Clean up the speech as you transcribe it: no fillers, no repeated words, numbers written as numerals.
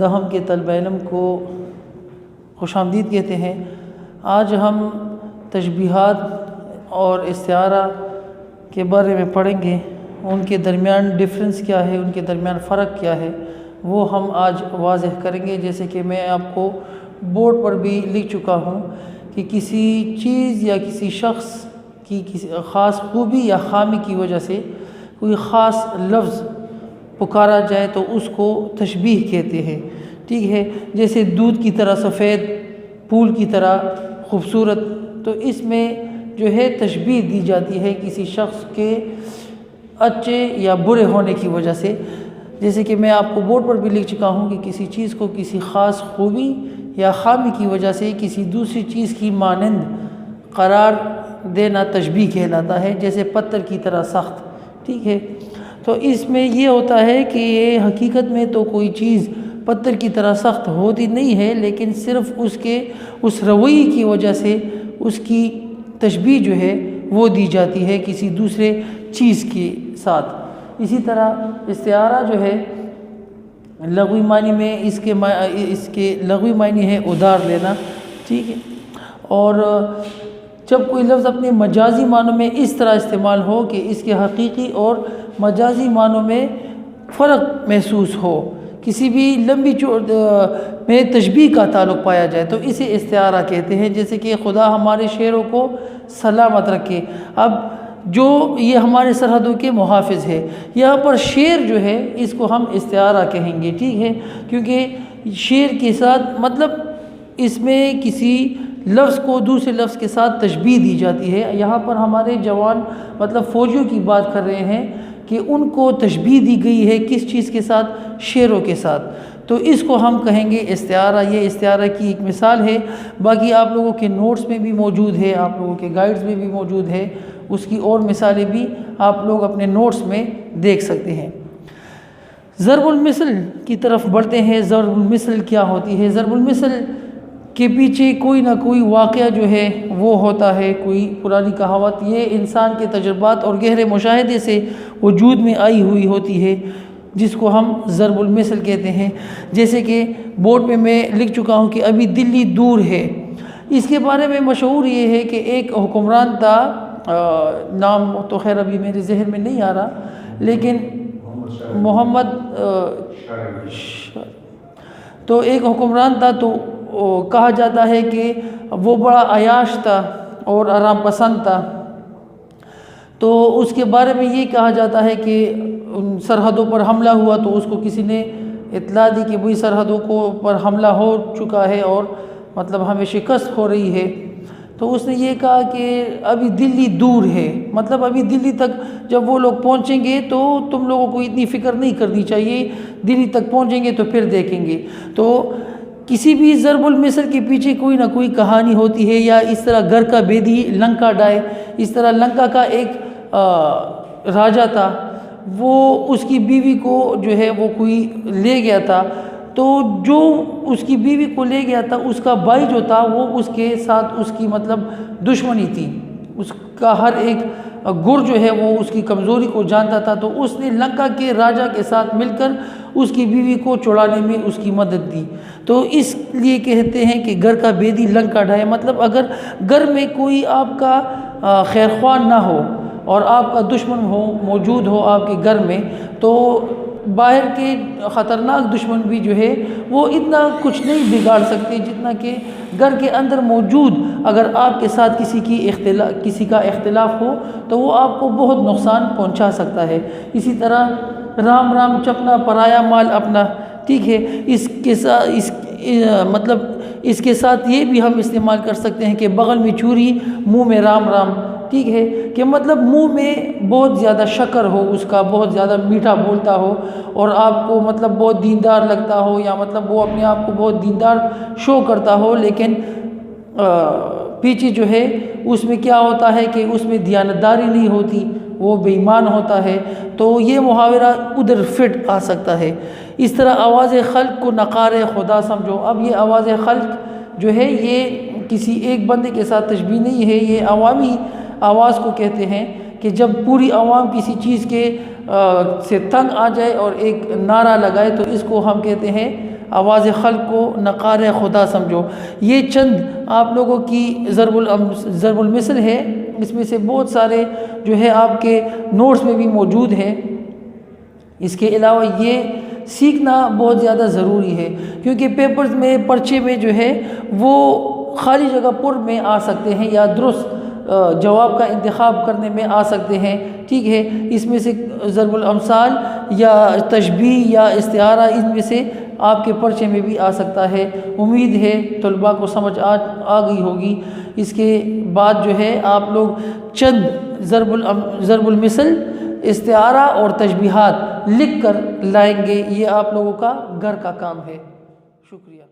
دہم کے طلبہ علم کو خوش آمدید کہتے ہیں۔ آج ہم تشبیہات اور استعارہ کے بارے میں پڑھیں گے، ان کے درمیان ڈفرنس کیا ہے، ان کے درمیان فرق کیا ہے، وہ ہم آج واضح کریں گے۔ جیسے کہ میں آپ کو بورڈ پر بھی لکھ چکا ہوں کہ کسی چیز یا کسی شخص کی کسی خاص خوبی یا خامی کی وجہ سے کوئی خاص لفظ پکارا جائے تو اس کو تشبیہ کہتے ہیں، ٹھیک ہے۔ جیسے دودھ کی طرح سفید، پھول کی طرح خوبصورت، تو اس میں جو ہے تشبیہ دی جاتی ہے کسی شخص کے اچھے یا برے ہونے کی وجہ سے۔ جیسے کہ میں آپ کو بورڈ پر بھی لکھ چکا ہوں کہ کسی چیز کو کسی خاص خوبی یا خامی کی وجہ سے کسی دوسری چیز کی مانند قرار دینا تشبیہ کہلاتا ہے، جیسے پتھر کی طرح سخت، ٹھیک ہے۔ تو اس میں یہ ہوتا ہے کہ یہ حقیقت میں تو کوئی چیز پتھر کی طرح سخت ہوتی نہیں ہے، لیکن صرف اس رویے کی وجہ سے اس کی تشبیہ جو ہے وہ دی جاتی ہے کسی دوسرے چیز کے ساتھ۔ اسی طرح استعارہ جو ہے لغوی معنی میں اس کے لغوی معنی ہے ادھار لینا، ٹھیک ہے۔ اور جب کوئی لفظ اپنے مجازی معنوں میں اس طرح استعمال ہو کہ اس کے حقیقی اور مجازی معنوں میں فرق محسوس ہو، کسی بھی لمبی میں تشبیہ کا تعلق پایا جائے تو اسے استعارہ کہتے ہیں۔ جیسے کہ خدا ہمارے شیروں کو سلامت رکھے، اب جو یہ ہمارے سرحدوں کے محافظ ہے، یہاں پر شیر جو ہے اس کو ہم استعارہ کہیں گے، ٹھیک ہے، کیونکہ شیر کے ساتھ مطلب اس میں کسی لفظ کو دوسرے لفظ کے ساتھ تشبیہ دی جاتی ہے۔ یہاں پر ہمارے جوان مطلب فوجیوں کی بات کر رہے ہیں کہ ان کو تشبیہ دی گئی ہے کس چیز کے ساتھ؟ شیروں کے ساتھ، تو اس کو ہم کہیں گے استعارہ۔ یہ استعارہ کی ایک مثال ہے، باقی آپ لوگوں کے نوٹس میں بھی موجود ہے، آپ لوگوں کے گائیڈز میں بھی موجود ہے، اس کی اور مثالیں بھی آپ لوگ اپنے نوٹس میں دیکھ سکتے ہیں۔ ضرب المثل کی طرف بڑھتے ہیں۔ ضرب المثل کیا ہوتی ہے؟ ضرب المثل کے پیچھے کوئی نہ کوئی واقعہ جو ہے وہ ہوتا ہے، کوئی پرانی کہاوت، یہ انسان کے تجربات اور گہرے مشاہدے سے وجود میں آئی ہوئی ہوتی ہے، جس کو ہم ضرب المثل کہتے ہیں۔ جیسے کہ بورڈ میں میں لکھ چکا ہوں کہ ابھی دلی دور ہے۔ اس کے بارے میں مشہور یہ ہے کہ ایک حکمران تھا، نام تو خیر ابھی میرے ذہن میں نہیں آ رہا، لیکن محمد تو ایک حکمران تھا، تو کہا جاتا ہے کہ وہ بڑا عیاش تھا اور آرام پسند تھا۔ تو اس کے بارے میں یہ کہا جاتا ہے کہ ان سرحدوں پر حملہ ہوا تو اس کو کسی نے اطلاع دی کہ بھئی سرحدوں پر حملہ ہو چکا ہے اور مطلب ہمیں شکست ہو رہی ہے۔ تو اس نے یہ کہا کہ ابھی دلی دور ہے، مطلب ابھی دلی تک جب وہ لوگ پہنچیں گے تو تم لوگوں کو اتنی فکر نہیں کرنی چاہیے، دلی تک پہنچیں گے تو پھر دیکھیں گے۔ تو کسی بھی ضرب المثل کے پیچھے کوئی نہ کوئی کہانی ہوتی ہے، یا اس طرح گھر کا بیدی لنکا ڈائے، اس طرح لنکا کا ایک راجا تھا، وہ اس کی بیوی کو جو ہے وہ کوئی لے گیا تھا، تو جو اس کی بیوی کو لے گیا تھا اس کا بھائی جو تھا وہ اس کے ساتھ اس کی مطلب دشمنی تھی، اس کا ہر ایک گر جو ہے وہ اس کی کمزوری کو جانتا تھا، تو اس نے لنکا کے راجا کے ساتھ مل کر اس کی بیوی کو چھڑانے میں اس کی مدد دی۔ تو اس لیے کہتے ہیں کہ گھر کا بیدی لنکا ڈھائے، مطلب اگر گھر میں کوئی آپ کا خیر خواہ نہ ہو اور آپ کا دشمن موجود ہو آپ کے گھر میں، تو باہر کے خطرناک دشمن بھی جو ہے وہ اتنا کچھ نہیں بگاڑ سکتے جتنا کہ گھر کے اندر موجود اگر آپ کے ساتھ کسی کا اختلاف ہو تو وہ آپ کو بہت نقصان پہنچا سکتا ہے۔ اسی طرح رام رام چپنا پرایا مال اپنا، ٹھیک ہے، مطلب اس کے ساتھ یہ بھی ہم استعمال کر سکتے ہیں کہ بغل میں چوری منہ میں رام رام، ٹھیک ہے، کہ مطلب منہ میں بہت زیادہ شکر ہو، اس کا بہت زیادہ میٹھا بولتا ہو اور آپ کو مطلب بہت دیندار لگتا ہو، یا مطلب وہ اپنے آپ کو بہت دیندار شو کرتا ہو، لیکن پیچھے جو ہے اس میں کیا ہوتا ہے کہ اس میں دیانتداری نہیں ہوتی، وہ بے ایمان ہوتا ہے، تو یہ محاورہ ادھر فٹ آ سکتا ہے۔ اس طرح آواز خلق کو نقار خدا سمجھو۔ اب یہ آواز خلق جو ہے یہ کسی ایک بندے کے ساتھ تشبیہ نہیں ہے، یہ عوامی آواز کو کہتے ہیں، کہ جب پوری عوام کسی چیز کے سے تنگ آ جائے اور ایک نعرہ لگائے تو اس کو ہم کہتے ہیں آواز خلق کو نقار خدا سمجھو۔ یہ چند آپ لوگوں کی ضرب المثل ہے، اس میں سے بہت سارے جو ہے آپ کے نوٹس میں بھی موجود ہیں۔ اس کے علاوہ یہ سیکھنا بہت زیادہ ضروری ہے، کیونکہ پیپرز میں پرچے میں جو ہے وہ خالی جگہ پر میں آ سکتے ہیں یا درست جواب کا انتخاب کرنے میں آ سکتے ہیں، ٹھیک ہے۔ اس میں سے ضرب الامثال یا تشبیہ یا استعارہ ان میں سے آپ کے پرچے میں بھی آ سکتا ہے۔ امید ہے طلباء کو سمجھ آ گئی ہوگی۔ اس کے بعد جو ہے آپ لوگ چند ضرب المثل، استعارہ اور تشبیہات لکھ کر لائیں گے، یہ آپ لوگوں کا گھر کا کام ہے۔ شکریہ۔